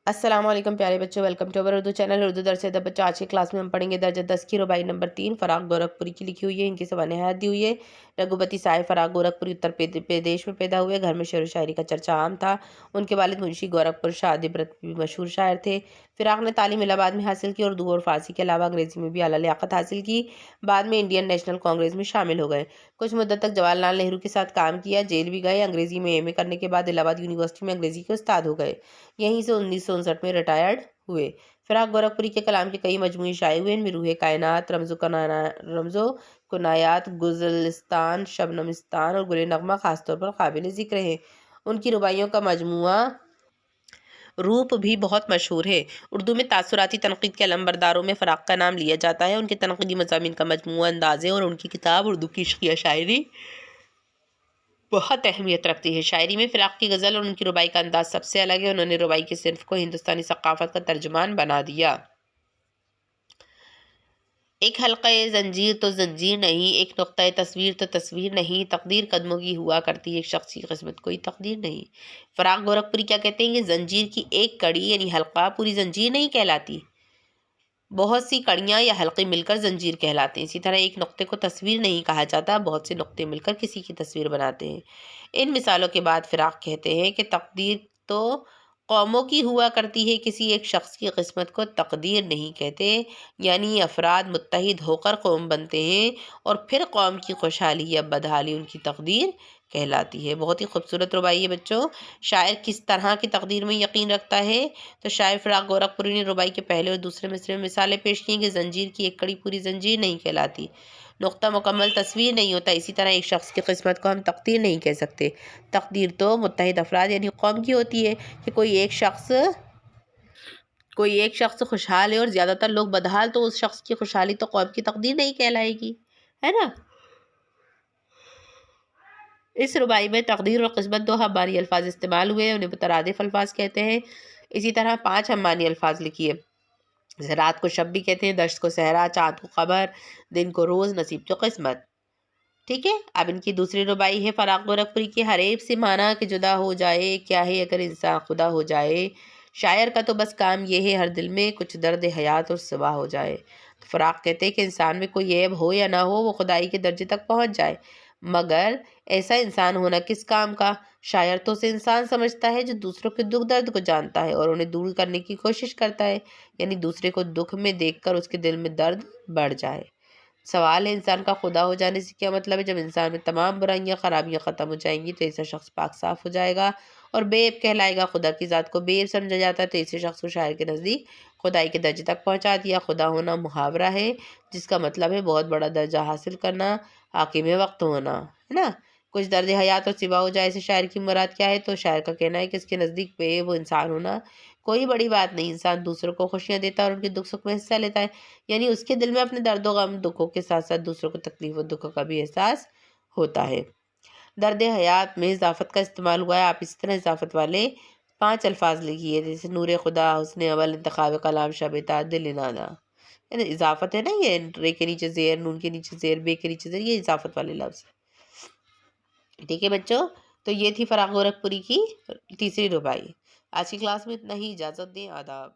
अस्सलाम वालेकुम प्यारे बच्चों, welcome to our Urdu channel Urdu Dars Adab. बच्चों, आज की क्लास में हम पढ़ेंगे दर्जा 10 की रुबाई नंबर 3 फ़राग गोरखपुरी की लिखी हुई है। इनकी सवानहात दी हुई है। रघुपति साहिब फ़राग गोरखपुरी उत्तर प्रदेश में पैदा हुए। घर में शेर व शायरी का चर्चा आम था। उनके वालिद मुंशी गोरखपुर शाह दिब्रत भी मशहूर शायर थे। फ़िराक ने तालीम इलाहाबाद में हासिल की और उर्दू और फ़ारसी के अलावा अंग्रेज़ी में भी आला लियाकत हासिल की। बाद में इंडियन नेशनल कांग्रेस में शामिल हो गए। कुछ मुद्दत तक जवाहरलाल नेहरू के साथ काम किया, जेल भी गए। अंग्रेज़ी में एमए करने के बाद इलाहाबाद यूनिवर्सिटी में अंग्रेज़ी के उस्ताद हो गए। यहीं से 1959 में रिटायर्ड हुए। फ़िराक गोरखपुरी के कलाम के कई मजमूई शाये हुए। इनमें रूहे कायनात, रमज़ो कुनायात, गुज़लिस्तान, शबनमिस्तान और गुले नग़मा ख़ासतौर पर काबिल ज़िक्र हैं। उनकी रुबाइयों का मजमूआ रूप भी बहुत मशहूर है। उर्दू में तासुराती तनक़ीद के अलंबरदारों में फ़राक का नाम लिया जाता है। उनके तनक़ीदी मज़ामीन का मजमूआ अंदाज़े और उनकी किताब उर्दू की इश्क़िया शायरी बहुत अहमियत रखती है। शायरी में फ़िराक की गज़ल और उनकी रुबाई का अंदाज़ सबसे अलग है। उन्होंने रुबाई के सिर्फ़ को हिंदुस्तानी सक़ाफ़त का तर्जुमान बना दिया। एक हल्क़े ज़ंजीर तो ज़ंजीर नहीं, एक नुक़्ता तस्वीर तो तस्वीर नहीं, तक़दीर कदमों की हुआ करती है, एक शख़्स की क़िस्मत कोई तक़दीर नहीं। फ़राक गोरखपुरी क्या कहते हैं कि ज़ंजीर की एक कड़ी यानी हल्क़ा पूरी ज़ंजीर नहीं कहलाती। बहुत सी कड़ियाँ या हल्क़े मिलकर ज़ंजीर कहलाते हैं। इसी तरह एक नुक़्ते को तस्वीर नहीं कहा जाता, बहुत से नुक़्ते मिलकर किसी की तस्वीर बनाते हैं। इन मिसालों के बाद फ़िराक कहते हैं कि तक़दीर तो कौमों की हुआ करती है, किसी एक शख़्स की क़िस्मत को तक़दीर नहीं कहते। यानी अफ़राद मुत्तहिद होकर कौम बनते हैं और फिर कौम की खुशहाली या बदहाली उनकी तक़दीर कहलाती है। बहुत ही खूबसूरत रुबाई है बच्चों। शायर किस तरह की तक़दीर में यकीन रखता है? तो शायर फ़िराक गोरखपुरी ने रुबाई के पहले और दूसरे मिसरे में मिसालें पेश की कि ज़ंजीर की एक कड़ी पूरी ज़ंजीर नहीं कहलाती, नुक़्ता मुकम्मल तस्वीर नहीं होता। इसी तरह एक शख़्स की क़िस्मत को हम तक़दीर नहीं कह सकते। तक़दीर तो मुत्तहिद अफ़राद यानी कौम की होती है कि कोई एक शख़्स खुशहाल है और ज़्यादातर लोग बदहाल, तो उस शख़्स की खुशहाली तो कौम की तक़दीर नहीं कहलाएगी, है ना? इस रुबाई में तक़दीर और क़िस्मत दो हमारी अल्फाज इस्तेमाल हुए हैं, उन्हें मुतरादिफ़ अल्फाज कहते हैं। इसी तरह 5 हमानी अल्फाज लिखिए। जैसे रात को शब भी कहते हैं, दश्त को सहरा, चाँद को क़मर, दिन को रोज़, नसीब को क़िस्मत। ठीक है। अब इनकी दूसरी रुबाई है फ़राक गोरखपुरी की। हर ऐब से माना कि जुदा हो जाए, क्या है अगर इंसान खुदा हो जाए। शायर का तो बस काम ये है हर दिल में कुछ दर्द हयात और सिवा हो जाए। तो फ़राक कहते हैं कि इंसान में कोई ऐब हो या ना हो, वो खुदाई के दर्जे तक पहुँच जाए, मगर ऐसा इंसान होना किस काम का। शायर तो उसे इंसान समझता है जो दूसरों के दुख दर्द को जानता है और उन्हें दूर करने की कोशिश करता है, यानी दूसरे को दुख में देखकर उसके दिल में दर्द बढ़ जाए। सवाल है इंसान का खुदा हो जाने से क्या मतलब है? जब इंसान में तमाम बुराइयां खराबियां ख़त्म हो जाएंगी तो ऐसा शख्स पाक साफ़ हो जाएगा और बेब कहलाएगा। खुदा की ज़ात को बेब समझा जाता है, तो ऐसे शख्स को शायर के नज़दीक खुदाई के दर्जे तक पहुंचा दिया। खुदा होना मुहावरा है जिसका मतलब है बहुत बड़ा दर्जा हासिल करना, हाकिम वक्त होना, है ना। कुछ दर्द हयात और सिवा हो जाए से शायर की मुराद क्या है? तो शायर का कहना है कि इसके नज़दीक बेब वो इंसान होना कोई बड़ी बात नहीं। इंसान दूसरों को खुशियाँ देता है और उनके दुख सुख में हिस्सा लेता है, यानी उसके दिल में अपने दर्द व गम दुखों के साथ साथ दूसरों को तकलीफ और दुखों का भी एहसास होता है। दर्द हयात में इजाफत का इस्तेमाल हुआ है। आप इस तरह इजाफत वाले 5 अल्फाज लिखिए, जैसे नूर खुदा, हुस्न अवल, इंतखाब कलाम, शब ता, दिल नादा। है ना, इजाफत है ना, ये रे के नीचे ज़ेर, नून के नीचे ज़ेर, बे के नीचे ज़ेर, ये इजाफत वाले लफ्ज़। ठीक है बच्चों, तो ये थी फ़राक गोरखपुरी की तीसरी रुबाई। आज की क्लास में इतना ही। इजाज़त दें। आदाब।